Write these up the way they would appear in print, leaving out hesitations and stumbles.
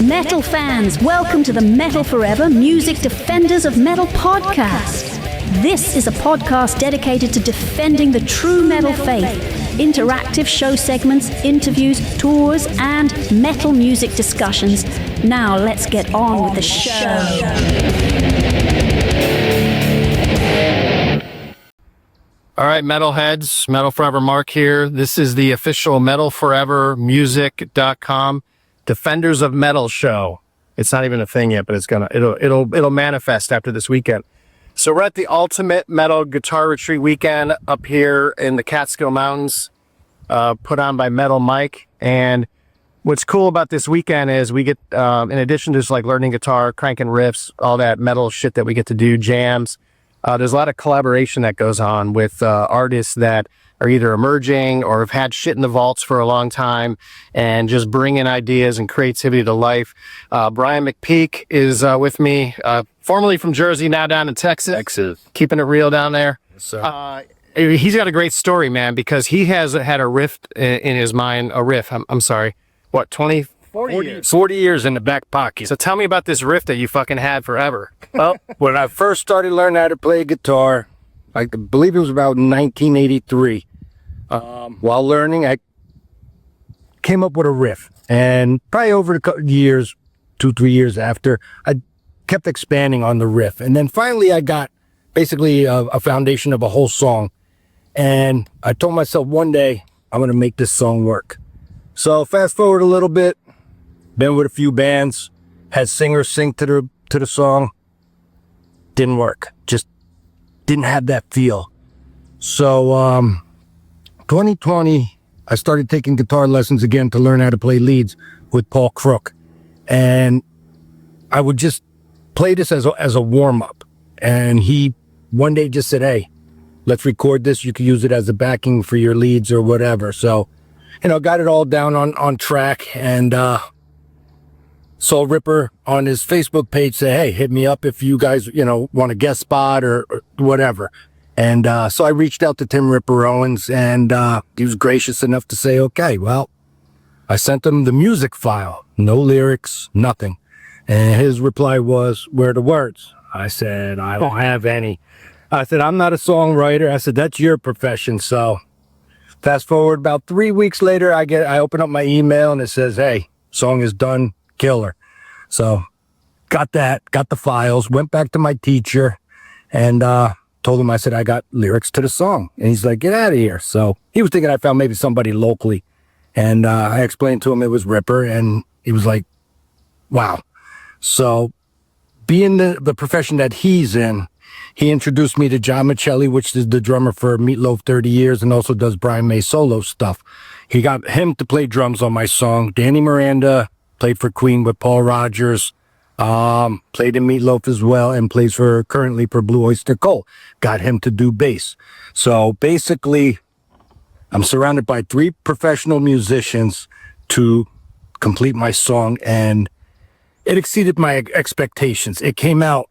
Metal fans, welcome to the Metal Forever Music Defenders of Metal podcast. This is a podcast dedicated to defending the true metal faith, interactive show segments, interviews, tours, and metal music discussions. Now let's get on with the show. All right, metalheads, Metal Forever Mark here. This is the official metalforevermusic.com Defenders of Metal show. It's not even a thing yet, but it'll manifest after this weekend. So we're at the Ultimate Metal Guitar Retreat weekend up here in the Catskill Mountains, put on by Metal Mike. And what's cool about this weekend is we get, in addition to just like learning guitar, cranking riffs, all that metal shit that we get to do, jams, there's a lot of collaboration that goes on with artists that are either emerging or have had shit in the vaults for a long time and just bringing ideas and creativity to life. Bryan McPeek is with me, formerly from Jersey, now down in Texas. Keeping it real down there. Yes, sir. He's got a great story, man, because he has had a rift in his mind, I'm sorry, what, 40 years in the back pocket. So tell me about this riff that you fucking had forever. Well, when I first started learning how to play guitar, I believe it was about 1983. While learning, I came up with a riff. And probably over the years, 2-3 years after, I kept expanding on the riff. And then finally I got basically a foundation of a whole song. And I told myself one day, I'm going to make this song work. So fast forward a little bit, been with a few bands, had singers sing to the song. Didn't work. Just didn't have that feel. So 2020, I started taking guitar lessons again to learn how to play leads with Paul Crook. And I would just play this as a warm-up. And he one day just said, hey, let's record this. You can use it as a backing for your leads or whatever. So, got it all down on track, and saw Ripper on his Facebook page say, hey, hit me up if you guys, want a guest spot or whatever. And so I reached out to Tim Ripper Owens, and he was gracious enough to say, okay. Well, I sent him the music file, no lyrics, nothing. And his reply was, where are the words? I said, I don't have any. I said, I'm not a songwriter. I said, that's your profession. So fast forward about 3 weeks later, I open up my email and it says, hey, song is done. Killer. So got the files, went back to my teacher, and told him, I said, I got lyrics to the song. And he's like, get out of here. So he was thinking I found maybe somebody locally. And I explained to him it was Ripper, and he was like, wow. So being the profession that he's in, he introduced me to John Michelli, which is the drummer for Meatloaf 30 years and also does Brian May solo stuff. He got him to play drums on my song. Danny Miranda played for Queen with Paul Rogers, played in Meatloaf as well, and plays currently for Blue Oyster Cult. Got him to do bass. So basically, I'm surrounded by 3 professional musicians to complete my song, and it exceeded my expectations. It came out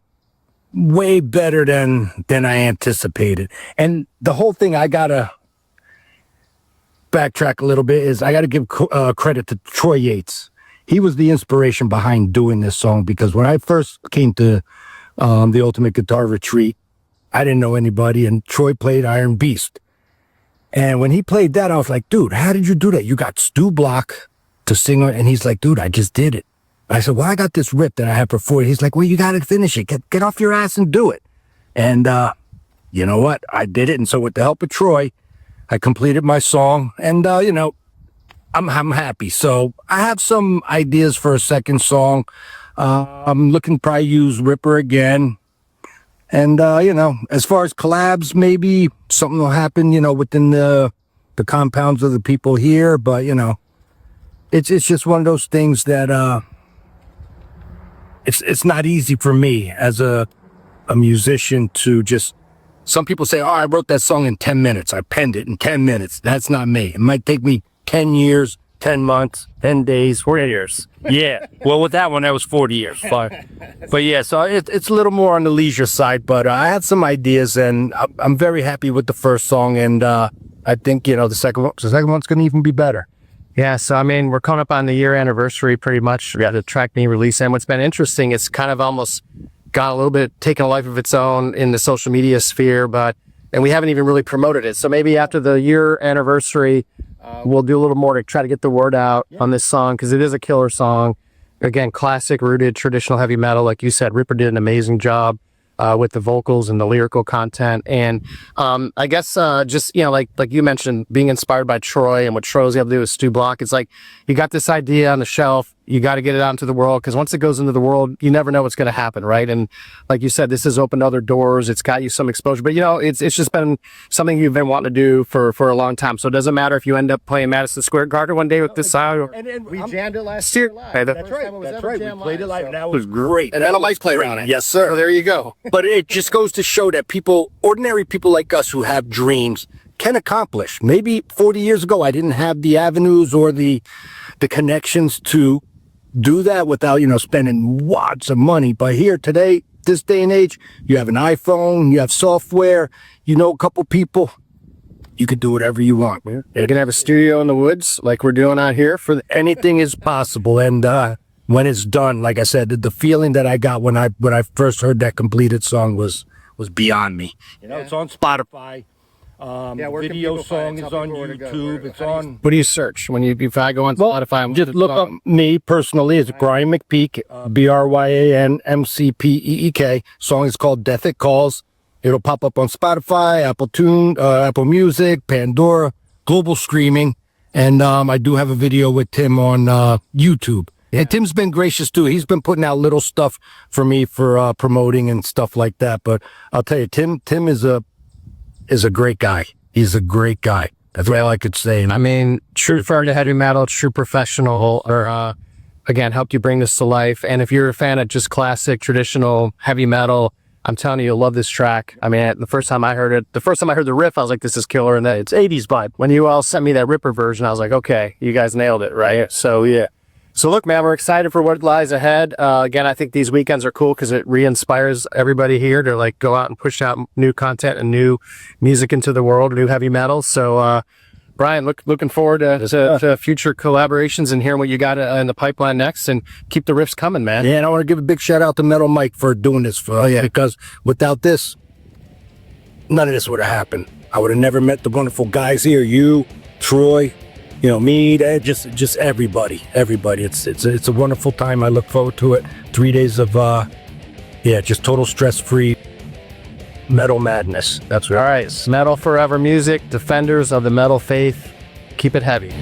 way better than I anticipated. And the whole thing, I gotta backtrack a little bit, is I gotta give credit to Troy Yates. He was the inspiration behind doing this song, because when I first came to the Ultimate Guitar Retreat, I didn't know anybody, and Troy played Iron Beast. And when he played that, I was like, dude, how did you do that? You got Stu Block to sing on, and he's like, dude, I just did it. I said, well, I got this riff that I have for 40. He's like, well, you got to finish it. Get off your ass and do it. And you know what? I did it. And so with the help of Troy, I completed my song, and I'm happy. So I have some ideas for a second song. I'm looking to probably use Ripper again. And, as far as collabs, maybe something will happen, within the compounds of the people here. But, it's just one of those things that it's not easy for me as a musician to just, some people say, oh, I wrote that song in 10 minutes. I penned it in 10 minutes. That's not me. It might take me 10 years, 10 months, 10 days, 40 years. Yeah. Well, with that one, that was 40 years. But yeah, so it's a little more on the leisure side, but I had some ideas, and I'm very happy with the first song. And I think, the second one's going to even be better. Yeah, so I mean, we're coming up on the year anniversary pretty much. We got the track being released, and what's been interesting, it's kind of almost got a little bit, taken a life of its own in the social media sphere, and we haven't even really promoted it. So maybe after the year anniversary, we'll do a little more to try to get the word out on this song, because it is a killer song. Again, classic, rooted, traditional heavy metal. Like you said, Ripper did an amazing job with the vocals and the lyrical content. And I guess just, like you mentioned, being inspired by Troy and what Troy was able to do with Stu Block, it's like you got this idea on the shelf, you got to get it out into the world, because once it goes into the world, you never know what's going to happen, right? And like you said, this has opened other doors. It's got you some exposure, but it's just been something you've been wanting to do for a long time. So it doesn't matter if you end up playing Madison Square Garden one day with this sound. And we jammed it last year. That's right. We played it live, and that was great. And Metal Mike played on it. Yes, sir. So there you go. But it just goes to show that ordinary people like us who have dreams, can accomplish. Maybe 40 years ago, I didn't have the avenues or the connections to do that without, spending lots of money. But here today, this day and age, you have an iPhone, you have software, a couple people, you could do whatever you want, man. You're going to have a studio in the woods like we're doing out here. Anything is possible. And when it's done, like I said, the feeling that I got when I first heard that completed song was beyond me. It's on Spotify. Video song is on YouTube. It's on. What do you search if I go on Spotify? Just look up me personally. It's Bryan McPeek, BryanMcPeek. Song is called "Death It Calls." It'll pop up on Spotify, Apple Music, Pandora, global streaming, and I do have a video with Tim on YouTube. And Tim's been gracious too. He's been putting out little stuff for me for promoting and stuff like that. But I'll tell you, Tim is a great guy. He's a great guy. That's all I could say. And I mean, true fan to heavy metal, true professional, or again, helped you bring this to life. And if you're a fan of just classic, traditional heavy metal, I'm telling you, you'll love this track. I mean, the first time I heard the riff, I was like, this is killer. And it's 80s vibe. When you all sent me that Ripper version, I was like, okay, you guys nailed it, right? So, yeah. So look, man, we're excited for what lies ahead. Again, I think these weekends are cool because it re-inspires everybody here to go out and push out new content and new music into the world, new heavy metal. So, Bryan, looking forward to future collaborations and hearing what you got in the pipeline next, and keep the riffs coming, man. Yeah, and I want to give a big shout out to Metal Mike for doing this for us, because without this, none of this would have happened. I would have never met the wonderful guys here, you, Troy, me, just everybody. It's a wonderful time. I look forward to it. 3 days of, just total stress-free metal madness. That's right. All right, Metal Forever Music, defenders of the metal faith. Keep it heavy.